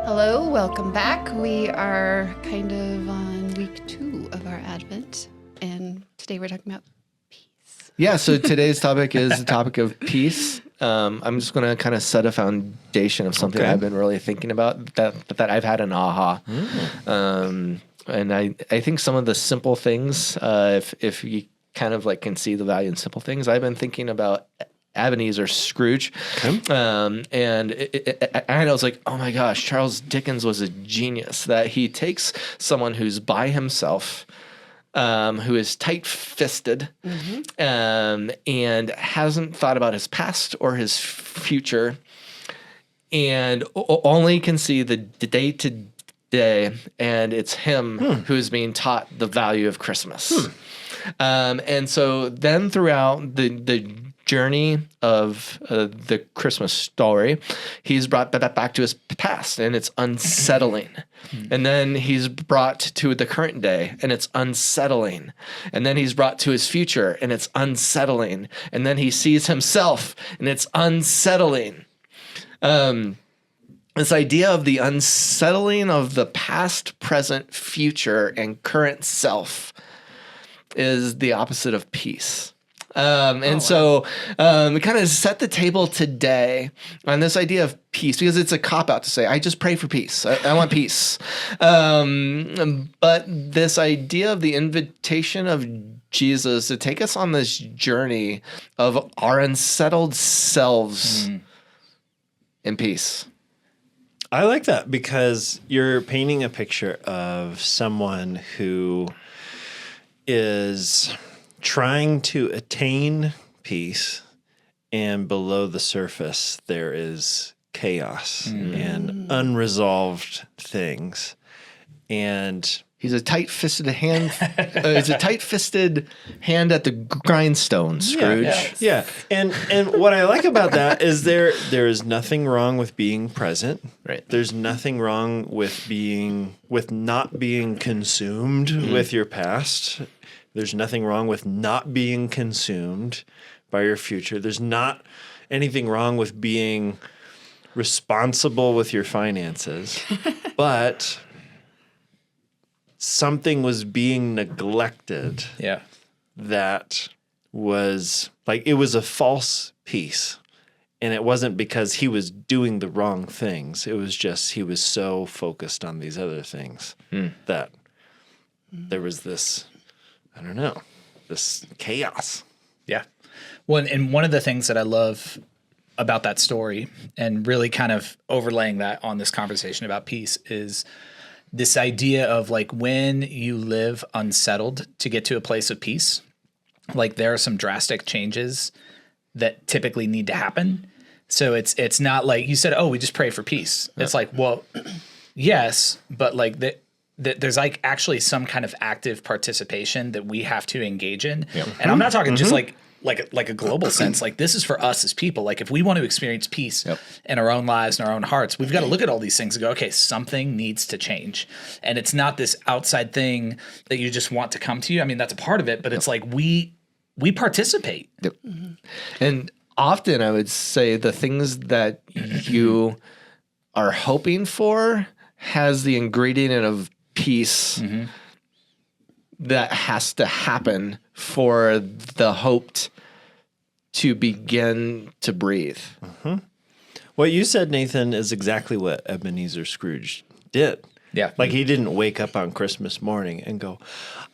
Hello, welcome back. We are kind of on week 2 of our Advent, and today we're talking about peace. Yeah, so today's topic is the topic of peace. I'm just going to kind of set a foundation of something I've been really thinking about that I've had an aha. And I think some of the simple things, if you kind of like can see the value in simple things, I've been thinking about Ebenezer Scrooge. And I was like, oh my gosh, Charles Dickens was a genius, that he takes someone who's by himself, who is tight-fisted, and hasn't thought about his past or his future, and only can see the day-to-day, and it's him who's being taught the value of Christmas. And so then throughout the journey of the Christmas story, he's brought back to his past, and it's unsettling. And then he's brought to the current day, and it's unsettling. And then he's brought to his future, and it's unsettling. And then he sees himself, and it's unsettling. This idea of the unsettling of the past, present, future, and current self is the opposite of peace. So we kind of set the table today on this idea of peace, because it's a cop-out to say, I just pray for peace. I want peace. But this idea of the invitation of Jesus to take us on this journey of our unsettled selves in peace. I like that, because you're painting a picture of someone who is trying to attain peace, and below the surface there is chaos and unresolved things. And he's a tight-fisted hand. It's a tight-fisted hand at the grindstone, Scrooge. Yeah. And what I like about that is there is nothing wrong with being present. Right. There's nothing wrong with not being consumed with your past. There's nothing wrong with not being consumed by your future. There's not anything wrong with being responsible with your finances. But something was being neglected. Yeah. That was like, it was a false peace. And it wasn't because he was doing the wrong things. It was just he was so focused on these other things that there was this, I don't know, this chaos. Yeah. Well, and one of the things that I love about that story, and really kind of overlaying that on this conversation about peace, is this idea of like, when you live unsettled to get to a place of peace, like there are some drastic changes that typically need to happen. So it's not like you said, oh, we just pray for peace. It's like, well, yes, but like there's like actually some kind of active participation that we have to engage in. Yep. And I'm not talking just like a global sense. Like, this is for us as people. Like, if we want to experience peace in our own lives and our own hearts, we've got to look at all these things and go, okay, something needs to change. And it's not this outside thing that you just want to come to you. I mean, that's a part of it, but it's like we participate. Yep. And often I would say the things that you are hoping for has the ingredient of peace that has to happen for the hope to begin to breathe. What you said, Nathan, is exactly what Ebenezer Scrooge did. Yeah. Like, he didn't wake up on Christmas morning and go,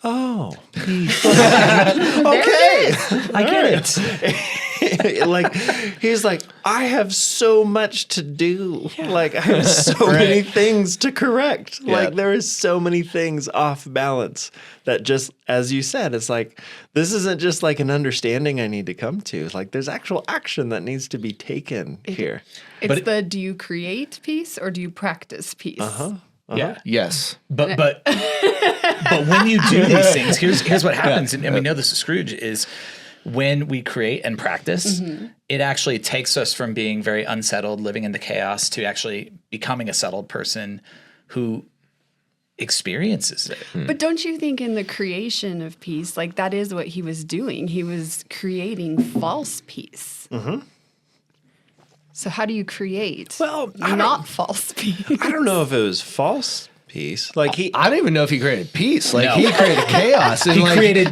oh, peace. Okay. I get it. Like, he's like, I have so much to do. Yeah. Like, I have so many things to correct. Yeah. Like, there is so many things off balance that, just as you said, it's like, this isn't just like an understanding I need to come to. It's like, there's actual action that needs to be taken here. It's do you create peace or do you practice peace? Yeah. Yes. But when you do these things, here's what happens, and we know this is Scrooge, is when we create and practice, it actually takes us from being very unsettled, living in the chaos, to actually becoming a settled person who experiences it. But don't you think in the creation of peace, like that is what he was doing? He was creating false peace. So how do you create I not false peace? I don't know if it was false peace. Like I don't even know if he created peace. Like he created chaos. And He like, created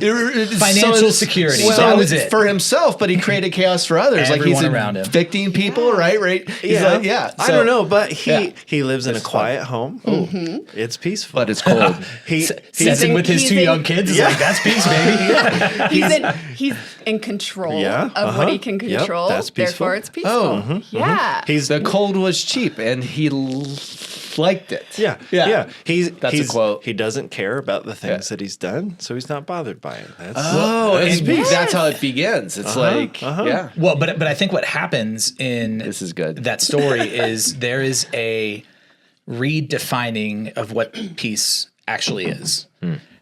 financial security. That was it. For himself, but he created chaos for others. Everyone like he's around him. evicting people, right? He's like, I don't know, but he lives in a quiet home. It's peaceful, but it's cold. Stetson with his two young kids is like, that's peace, baby. He's in control Yeah, of what he can Yep, control. that's peaceful. Therefore, it's peaceful. Oh, Yeah. The cold was cheap, and he liked it. Yeah. That's a quote. He doesn't care about the things that he's done, so he's not bothered by it. That's how it begins. It's yeah. Well, but I think what happens in This is good. that story is there is a redefining of what peace actually is.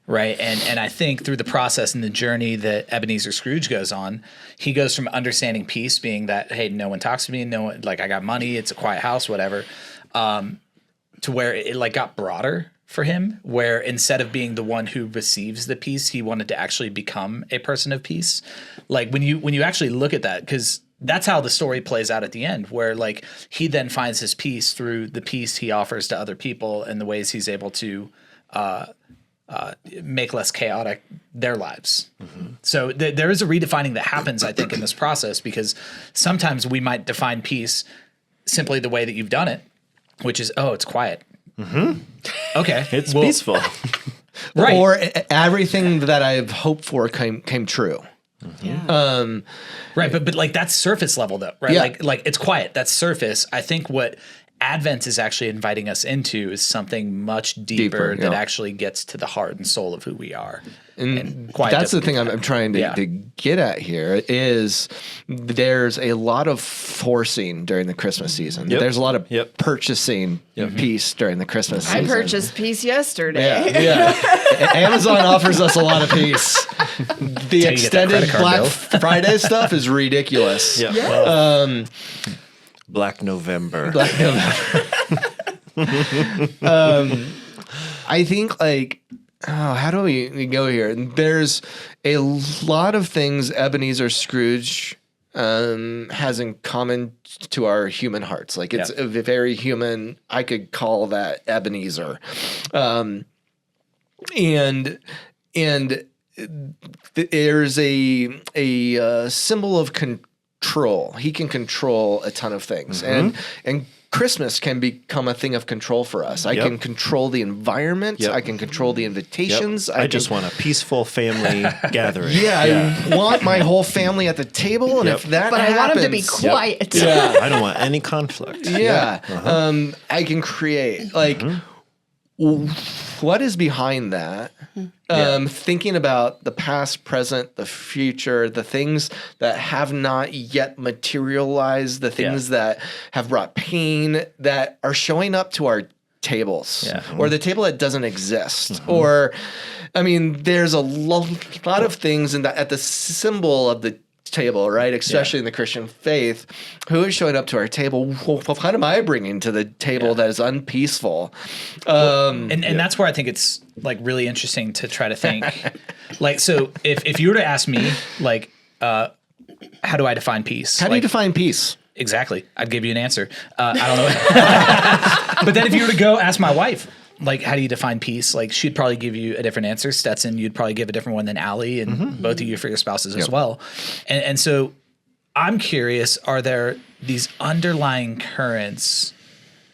Right. And I think through the process and the journey that Ebenezer Scrooge goes on, he goes from understanding peace being that, hey, no one talks to me, no one, like I got money, it's a quiet house, whatever, to where it like got broader for him, where instead of being the one who receives the peace, he wanted to actually become a person of peace. Like when you actually look at that, because that's how the story plays out at the end, where like he then finds his peace through the peace he offers to other people and the ways he's able to make less chaotic their lives. So there is a redefining that happens, I think, in this process, because sometimes we might define peace simply the way that you've done it, which is, it's quiet. Okay. It's peaceful. Right. Or everything that I've hoped for came true. Yeah. Right. But like that's surface level though, right? Yeah. Like it's quiet. That's surface. I think what Advent is actually inviting us into is something much deeper that actually gets to the heart and soul of who we are. And quiet that's the doesn't thing do I'm trying to get at here is there's a lot of forcing during the Christmas season. There's a lot of purchasing peace during the Christmas season. I purchased peace yesterday. Amazon offers us a lot of peace. The extended Black Friday stuff is ridiculous. Black November. I think like, how do we go here? There's a lot of things Ebenezer Scrooge has in common to our human hearts. Like it's a very human, I could call that Ebenezer. And there's a symbol of control. He can control a ton of things. And Christmas can become a thing of control for us. I can control the environment. I can control the invitations. I just want a peaceful family gathering. I want my whole family at the table. And if that But happens, I want them to be quiet. I don't want any conflict. I can create like what is behind that? Thinking about the past, present, the future, the things that have not yet materialized, the things that have brought pain that are showing up to our tables, or the table that doesn't exist, or, I mean, there's a lot of things at the symbol of the table, right? Especially in the Christian faith, who is showing up to our table? What am I bringing to the table that is unpeaceful? And that's where I think it's like really interesting to try to think, like, so if you were to ask me, like, how do I define peace? How do you define peace? Exactly. I'd give you an answer. I don't know. But then if you were to go ask my wife, like, how do you define peace? Like, she'd probably give you a different answer. Stetson, you'd probably give a different one than Allie, and both of you for your spouses as well. And so I'm curious, are there these underlying currents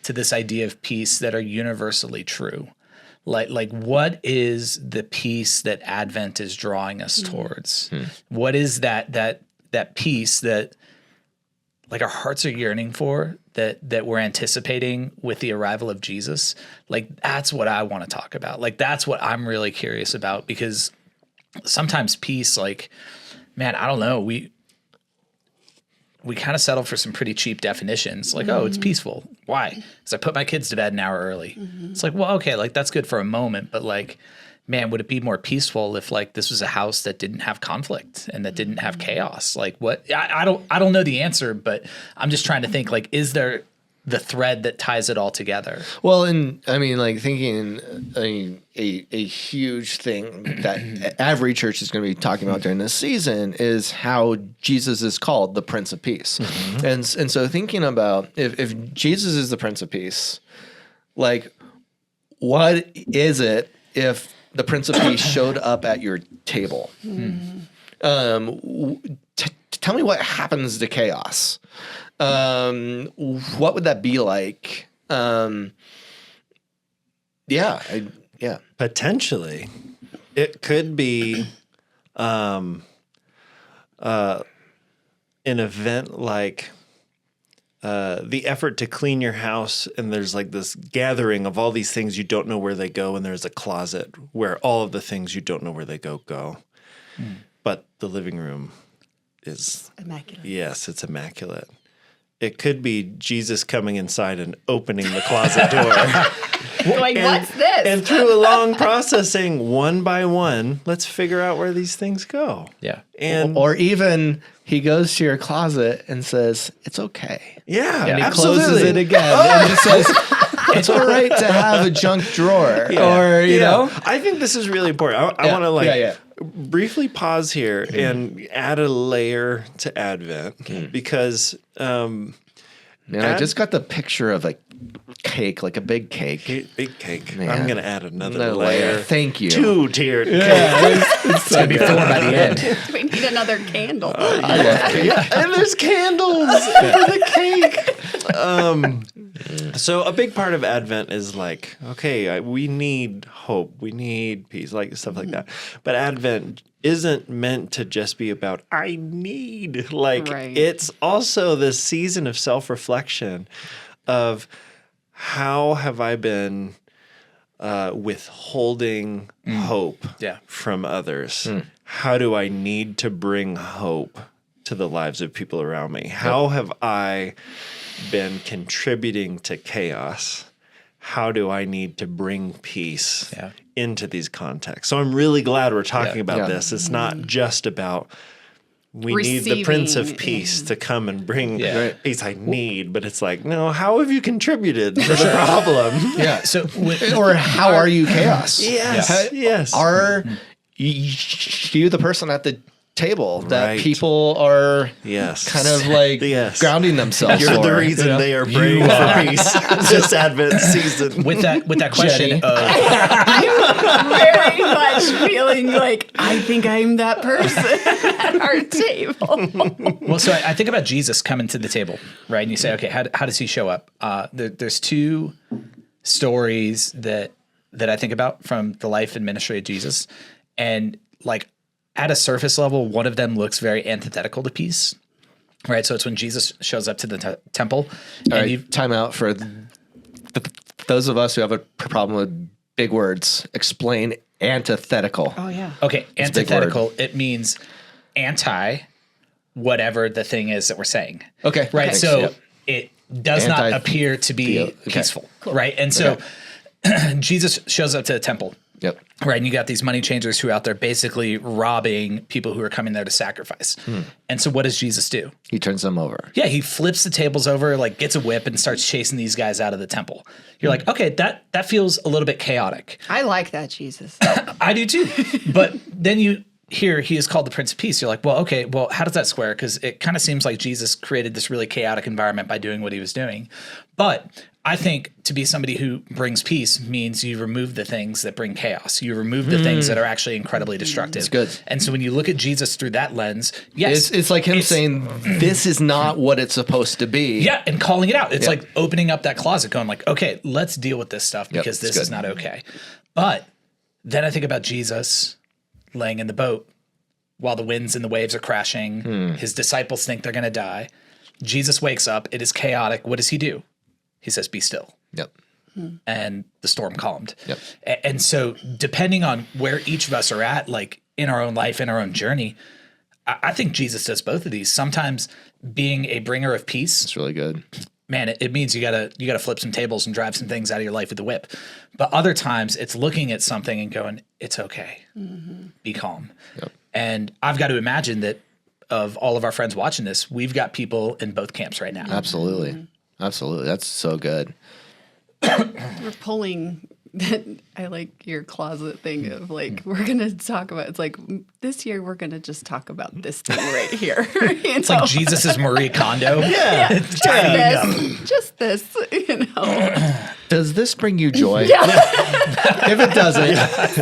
to this idea of peace that are universally true? Like what is the peace that Advent is drawing us towards? What is that peace that like our hearts are yearning for, that we're anticipating with the arrival of Jesus? Like that's what I want to talk about. Like that's what I'm really curious about, because sometimes peace, like, man, I don't know, we kind of settle for some pretty cheap definitions. Like, oh, it's peaceful. Why? Because I put my kids to bed an hour early. It's like, well, okay, like that's good for a moment, but like, man, would it be more peaceful if like this was a house that didn't have conflict and that didn't have chaos? Like what? I don't know the answer, but I'm just trying to think, like, is there the thread that ties it all together. Well, and I mean, like thinking, a huge thing that every church is going to be talking about during this season is how Jesus is called the Prince of Peace, and so thinking about if Jesus is the Prince of Peace, like what is it if the Prince of Peace showed up at your table? Tell me what happens to chaos. What would that be like? Yeah. Potentially, it could be an event like the effort to clean your house, and there's like this gathering of all these things you don't know where they go, and there's a closet where all of the things you don't know where they go. But the living room is Immaculate. Yes, it's immaculate. It could be Jesus coming inside and opening the closet door. Going, what's this? And through a long processing, one by one, let's figure out where these things go. Yeah. And Or even he goes to your closet and says, "It's okay." yeah, And he absolutely. closes it again and he says, "It's all right to have a junk drawer." Or, you know? I think this is really important. I want to briefly pause here and add a layer to Advent because Man, I just got the picture of like cake, like a big cake. big cake. Man. I'm going to add another No layer. Thank you. 2-tiered cake. It's going to be 4 by the end. We need another candle. I love cake. And there's candles for the cake. So a big part of Advent is like, okay, we need hope, we need peace, like stuff like that. But Advent isn't meant to just be about I need. Like Right. it's also this season of self-reflection of how have I been withholding hope Yeah. from others? How do I need to bring hope to the lives of people around me? How have I been contributing to chaos? How do I need to bring peace into these contexts? So I'm really glad we're talking about this. It's not just about we need the Prince of Peace to come and bring peace I need, but it's like, no, how have you contributed to the problem? Yeah. So, Or how are you chaos? Yes. Yes. Are you the person at the table that Right. people are Yes. kind of like Yes. grounding themselves You're for? the reason you know? they are praying for peace this Advent season. with that question Jenny. of I'm very much feeling like I think I'm that person at our table. well, so I think about Jesus coming to the table, right? And you say, okay, how does he show up? There's 2 stories that I think about from the life and ministry of Jesus, and like at a surface level, one of them looks very antithetical to peace, right? So it's when Jesus shows up to the temple, All and right, time out for those of us who have a problem with big words. Explain antithetical. Oh, yeah. okay, big antithetical. It means anti whatever the thing is that we're saying. Okay. Right. Thanks. So Yep. it does not Anti- appear to be Okay. peaceful. Right. And so Jesus shows up to the temple. Yep. Right. And you got these money changers who are out there basically robbing people who are coming there to sacrifice. And so what does Jesus do? He turns them over. Yeah, he flips the tables over, like gets a whip and starts chasing these guys out of the temple. You're like, okay, that feels a little bit chaotic. I like that, Jesus. I do too. But then you hear he is called the Prince of Peace. You're like, well, okay, well, how does that square? Because it kind of seems like Jesus created this really chaotic environment by doing what he was doing. But I think to be somebody who brings peace means you remove the things that bring chaos. You remove the things that are actually incredibly destructive. It's good. And so when you look at Jesus through that lens, yes. It's like him saying, "This is not what it's supposed to be." Yeah, and calling it out. It's Yep. like opening up that closet, going like, okay, let's deal with this stuff because it's this is good. not okay. But then I think about Jesus laying in the boat while the winds and the waves are crashing. His disciples think they're going to die. Jesus wakes up. It is chaotic. What does he do? He says, "Be still." Yep. And the storm calmed. Yep. And so depending on where each of us are at, like in our own life, in our own journey, I think Jesus does both of these. Sometimes being a bringer of peace, It's really good. man, it means you gotta flip some tables and drive some things out of your life with the whip. But other times it's looking at something and going, it's okay. Be calm. Yep. And I've got to imagine that of all of our friends watching this, we've got people in both camps right now. Absolutely. Absolutely. That's so good. We're pulling. I like your closet thing of like, we're going to talk about, it's like this year we're going to just talk about this thing right here. It's like Jesus's Marie Kondo. Yeah. Just this, you know. Does this bring you joy? If it doesn't,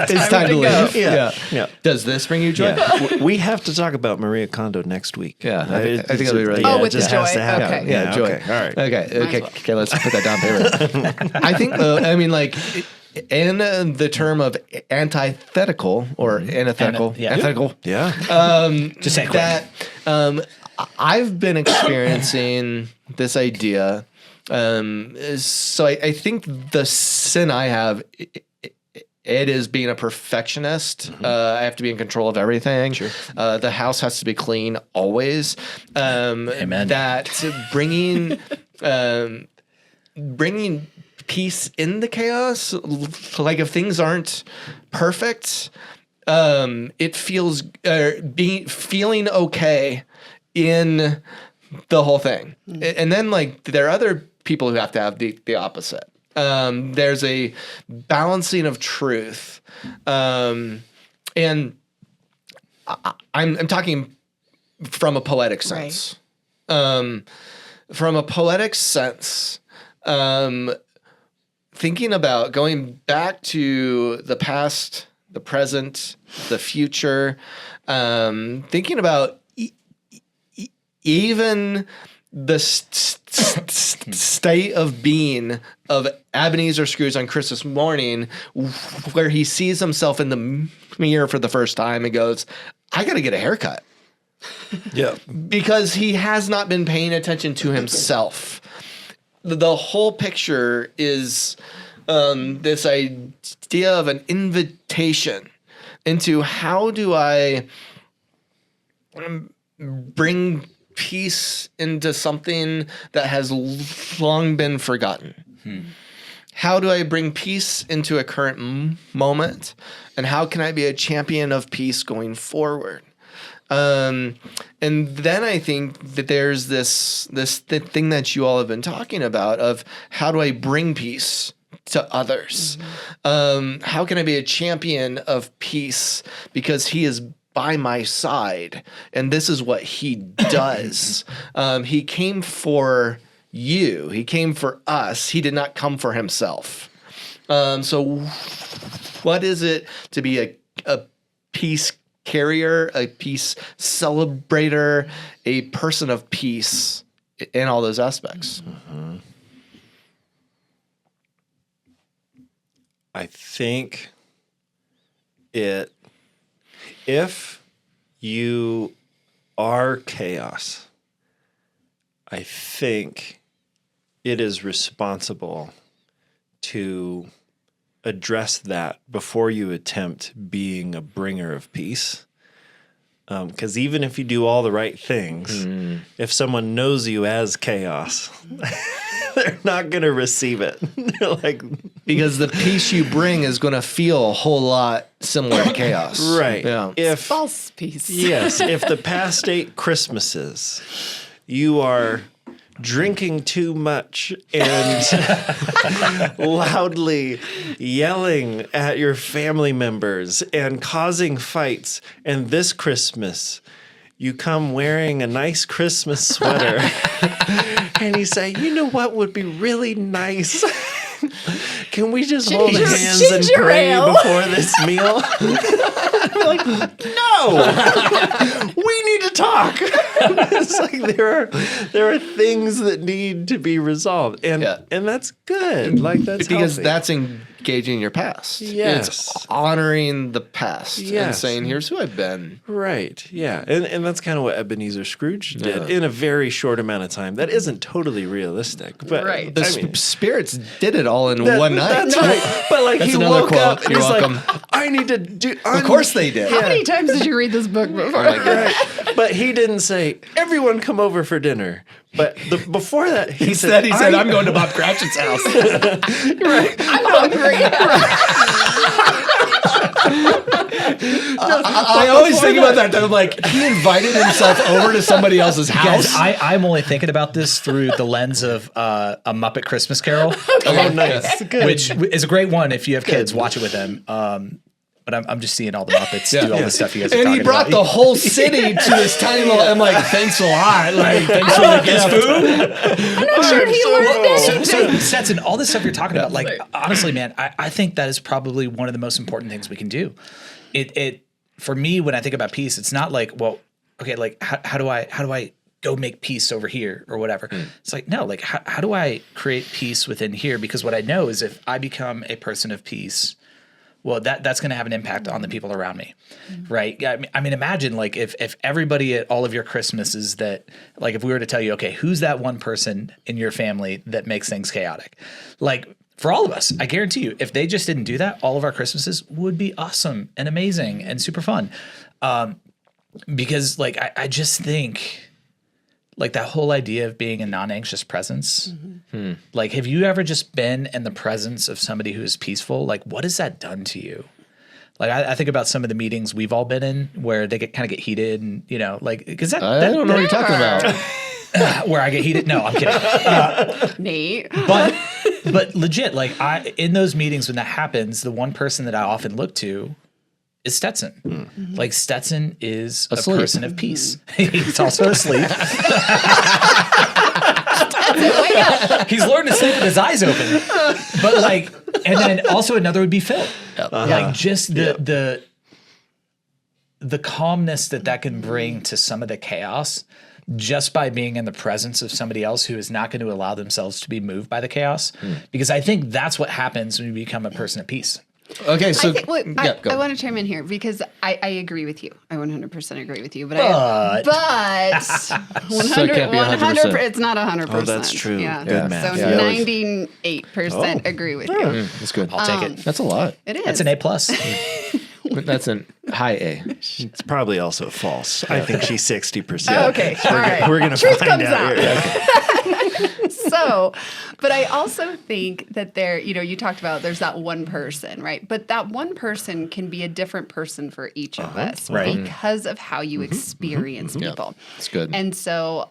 it's time to go. leave. Yeah. Does this bring you joy? Yeah. We have to talk about Maria Kondo next week. Yeah, I think it'll be really Oh, good. with the just has joy. to happen. Okay. Yeah, joy. Okay. All right. Okay, let's put that down paper. I think, I mean, like, in the term of antithetical or antithetical, Yeah. antithetical, Yeah. Just say it quick. that I've been experiencing this idea. So I think the sin I have, it is being a perfectionist. I have to be in control of everything. Sure. The house has to be clean always. Amen. That bringing peace in the chaos, like if things aren't perfect, it feels feeling okay in the whole thing. And then like there are other people who have to have the opposite. There's a balancing of truth. And I'm talking from a poetic sense. From a poetic sense, thinking about going back to the past, the present, the future, thinking about even the state of being of Ebenezer Scrooge on Christmas morning, where he sees himself in the mirror for the first time and goes, I got to get a haircut. Yeah. Because he has not been paying attention to himself. The whole picture is this idea of an invitation into how do I bring peace into something that has long been forgotten. How do I bring peace into a current moment? And how can I be a champion of peace going forward? And then I think that there's this thing that you all have been talking about of how do I bring peace to others? How can I be a champion of peace because he is by my side and this is what he does. He came for you. He came for us. He did not come for himself. So what is it to be a peace carrier, a peace celebrator, a person of peace in all those aspects? I think if you are chaos, I think it is responsible to address that before you attempt being a bringer of peace. Because even if you do all the right things, if someone knows you as chaos, they're not going to receive it. They're like, because the peace you bring is going to feel a whole lot similar to chaos. right. Yeah. False peace. Yes, if the past 8 Christmases you are drinking too much and loudly yelling at your family members and causing fights, and this Christmas you come wearing a nice Christmas sweater and you say, you know what would be really nice? Can we just hold hands and ginger pray ale. before this meal? They're like, no, we need to talk. It's like there are things that need to be resolved, and that's good. Like that's because healthy. that's engaging your past. Yes. It's honoring the past and Yes. saying, here's who I've been. Right. Yeah. And that's kind of what Ebenezer Scrooge did in a very short amount of time. That isn't totally realistic, but Right. The spirits did it all in one night. That's right. But like That's he another woke quote. up and You're he's welcome. like, I need to do. Of course they did. How many times did you read this book before? Right. But he didn't say, everyone come over for dinner. But before that, he said, I'm going to Bob Cratchit's house. I'm hungry. I always think about that. I'm like, he invited himself over to somebody else's house. Guys, I'm only thinking about this through the lens of a Muppet Christmas Carol. Oh, nice. Good. Which is a great one if you have kids. Watch it with them. But I'm just seeing all the Muppets do all the stuff you guys are And talking he brought about. the whole city to this tiny little. I'm like, thanks a lot. Like, thanks for the gift. I'm not sure he learned anything. So Stetson, all this stuff you're talking about, like honestly, man, I think that is probably one of the most important things we can do. It for me, when I think about peace, it's not like, well, okay, like how do I go make peace over here or whatever? It's like, no, like how do I create peace within here? Because what I know is if I become a person of peace, well, that's going to have an impact on the people around me, right? I mean, imagine like if everybody at all of your Christmases that, like if we were to tell you, okay, who's that one person in your family that makes things chaotic? Like for all of us, I guarantee you, if they just didn't do that, all of our Christmases would be awesome and amazing and super fun. Because like I just think like that whole idea of being a non-anxious presence, like have you ever just been in the presence of somebody who is peaceful? Like what has that done to you? Like I think about some of the meetings we've all been in where they kind of get heated and, you know, like, because that I don't know what you're talking about. where I get heated. No, I'm kidding. Nate. But legit, like in those meetings when that happens, the one person that I often look to is Stetson. Like Stetson is Asleep. a person of peace. He's also asleep. Wake up. He's learned to sleep with his eyes open. But like, and then also another would be Phil. Like just the calmness that can bring to some of the chaos just by being in the presence of somebody else who is not going to allow themselves to be moved by the chaos. Because I think that's what happens when you become a person of peace. Okay, so I want to chime in here because I agree with you. I 100% agree with you. But 100, So it can't be 100%. it's not 100%. Oh, that's true. Yeah. Good math. So Yeah. 98% agree with you. that's good. I'll take it. That's a lot. It is. That's an A+. That's an high A. It's probably also false. I think she's 60%. Oh, okay. All right. We're going to Truth find comes out. So, but I also think that you talked about there's that one person, right? But that one person can be a different person for each of us because of how you experience people. It's good. And so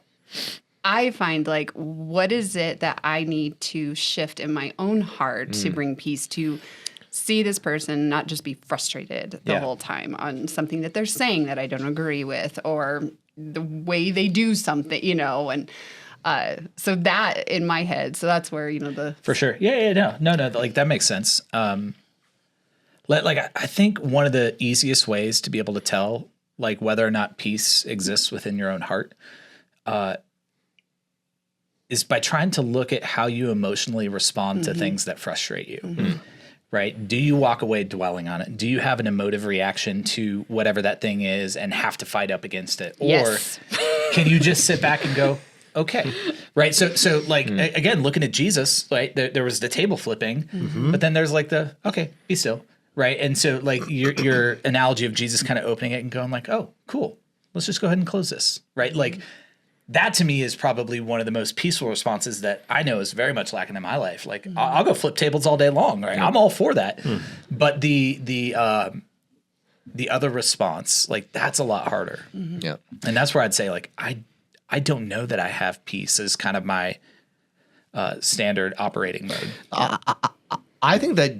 I find like, what is it that I need to shift in my own heart to bring peace, to see this person not just be frustrated the whole time on something that they're saying that I don't agree with or the way they do something, and so that in my head, so that's where, For sure. Yeah. No. Like that makes sense. I think one of the easiest ways to be able to tell like whether or not peace exists within your own heart, is by trying to look at how you emotionally respond to things that frustrate you. Right? Do you walk away dwelling on it? Do you have an emotive reaction to whatever that thing is and have to fight up against it? Yes. Or can you just sit back and go, okay, right? So like, again, looking at Jesus, right? There was the table flipping, but then there's like okay, be still, right? And so like your analogy of Jesus kind of opening it and going like, oh, cool, let's just go ahead and close this, right? Like that to me is probably one of the most peaceful responses that I know is very much lacking in my life. Like I'll go flip tables all day long, right? I'm all for that, but the other response, like that's a lot harder. Yeah. And that's where I'd say like, I don't know that I have peace as kind of my standard operating mode. I think that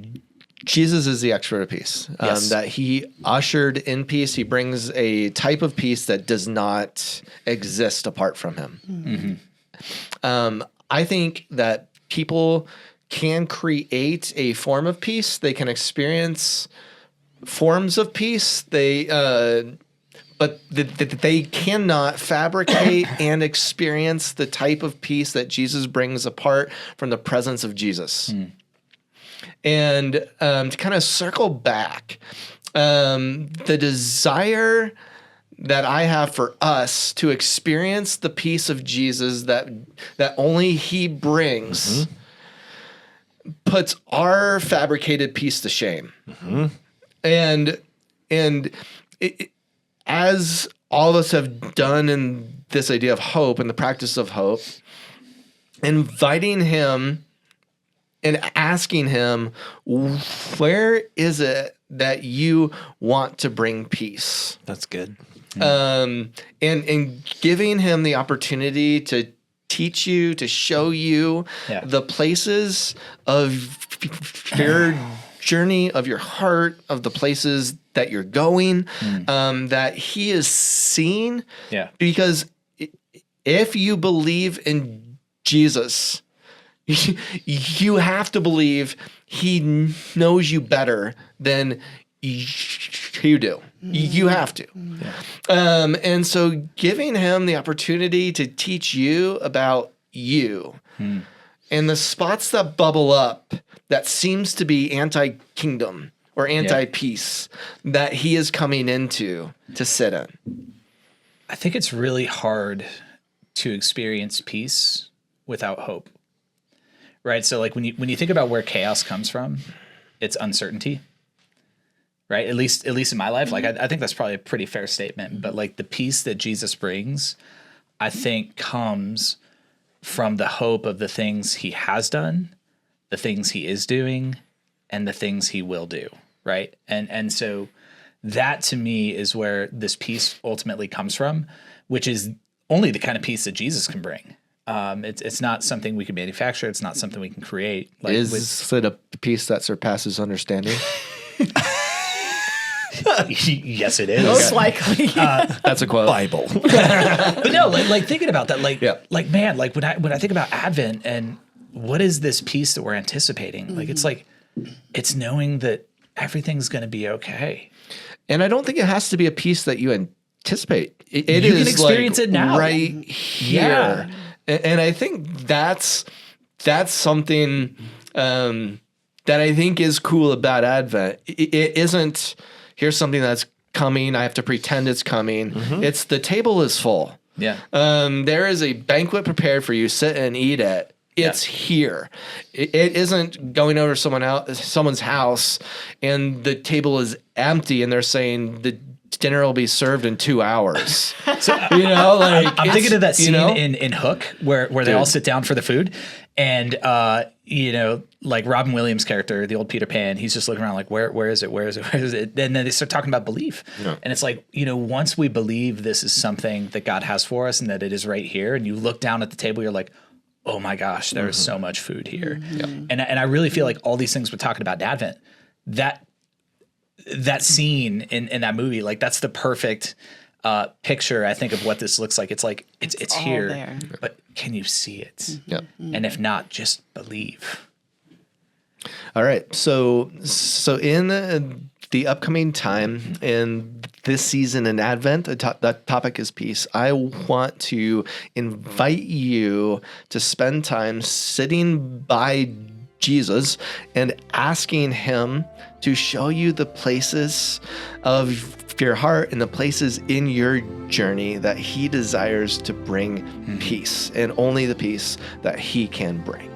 Jesus is the expert of peace. Yes. That he ushered in peace. He brings a type of peace that does not exist apart from him. I think that people can create a form of peace. They can experience forms of peace. But they cannot fabricate and experience the type of peace that Jesus brings apart from the presence of Jesus. And to kind of circle back, the desire that I have for us to experience the peace of Jesus that only he brings puts our fabricated peace to shame. And as all of us have done in this idea of hope and the practice of hope, inviting him and asking him, where is it that you want to bring peace? That's good. And giving him the opportunity to teach you, to show you the places of your journey, of your heart, of the places that you're going, that he is seeing. Yeah. Because if you believe in Jesus, you have to believe he knows you better than you do. You have to. And so giving him the opportunity to teach you about you and the spots that bubble up that seems to be anti-kingdom or anti-peace that he is coming into to sit in. I think it's really hard to experience peace without hope. Right? So like when you think about where chaos comes from, it's uncertainty. Right? At least in my life, like I think that's probably a pretty fair statement, but like the peace that Jesus brings, I think comes from the hope of the things he has done, the things he is doing, and the things he will do. Right? And so that to me is where this peace ultimately comes from, which is only the kind of peace that Jesus can bring. It's not something we can manufacture. It's not something we can create. Like is it a peace that surpasses understanding? Yes, it is. Most likely. That's a quote. Bible. But no, like thinking about that, like man, like when I think about Advent and what is this peace that we're anticipating? Like it's knowing that everything's going to be okay. And I don't think it has to be a peace that you anticipate. You can experience it now, right here. And I think that's something that I think is cool about Advent. It isn't, here's something that's coming, I have to pretend it's coming. It's the table is full. Yeah. There is a banquet prepared for you. Sit and eat it. It's here. It isn't going over someone's house and the table is empty and they're saying the dinner will be served in 2 hours. So, I'm thinking of that scene in Hook where they all sit down for the food and like Robin Williams' character, the old Peter Pan, he's just looking around like, where is it? Where is it? Where is it? And then they start talking about belief. Yeah. And it's like, once we believe this is something that God has for us and that it is right here, and you look down at the table, you're like, oh my gosh, there is so much food here. And I really feel like all these things we're talking about in Advent, that scene in that movie, like that's the perfect picture, I think, of what this looks like. It's like it's here, there. But can you see it? And if not, just believe. All right. So in the upcoming time in this season in Advent, that topic is peace. I want to invite you to spend time sitting by Jesus and asking him to show you the places of your heart and the places in your journey that he desires to bring peace, and only the peace that he can bring.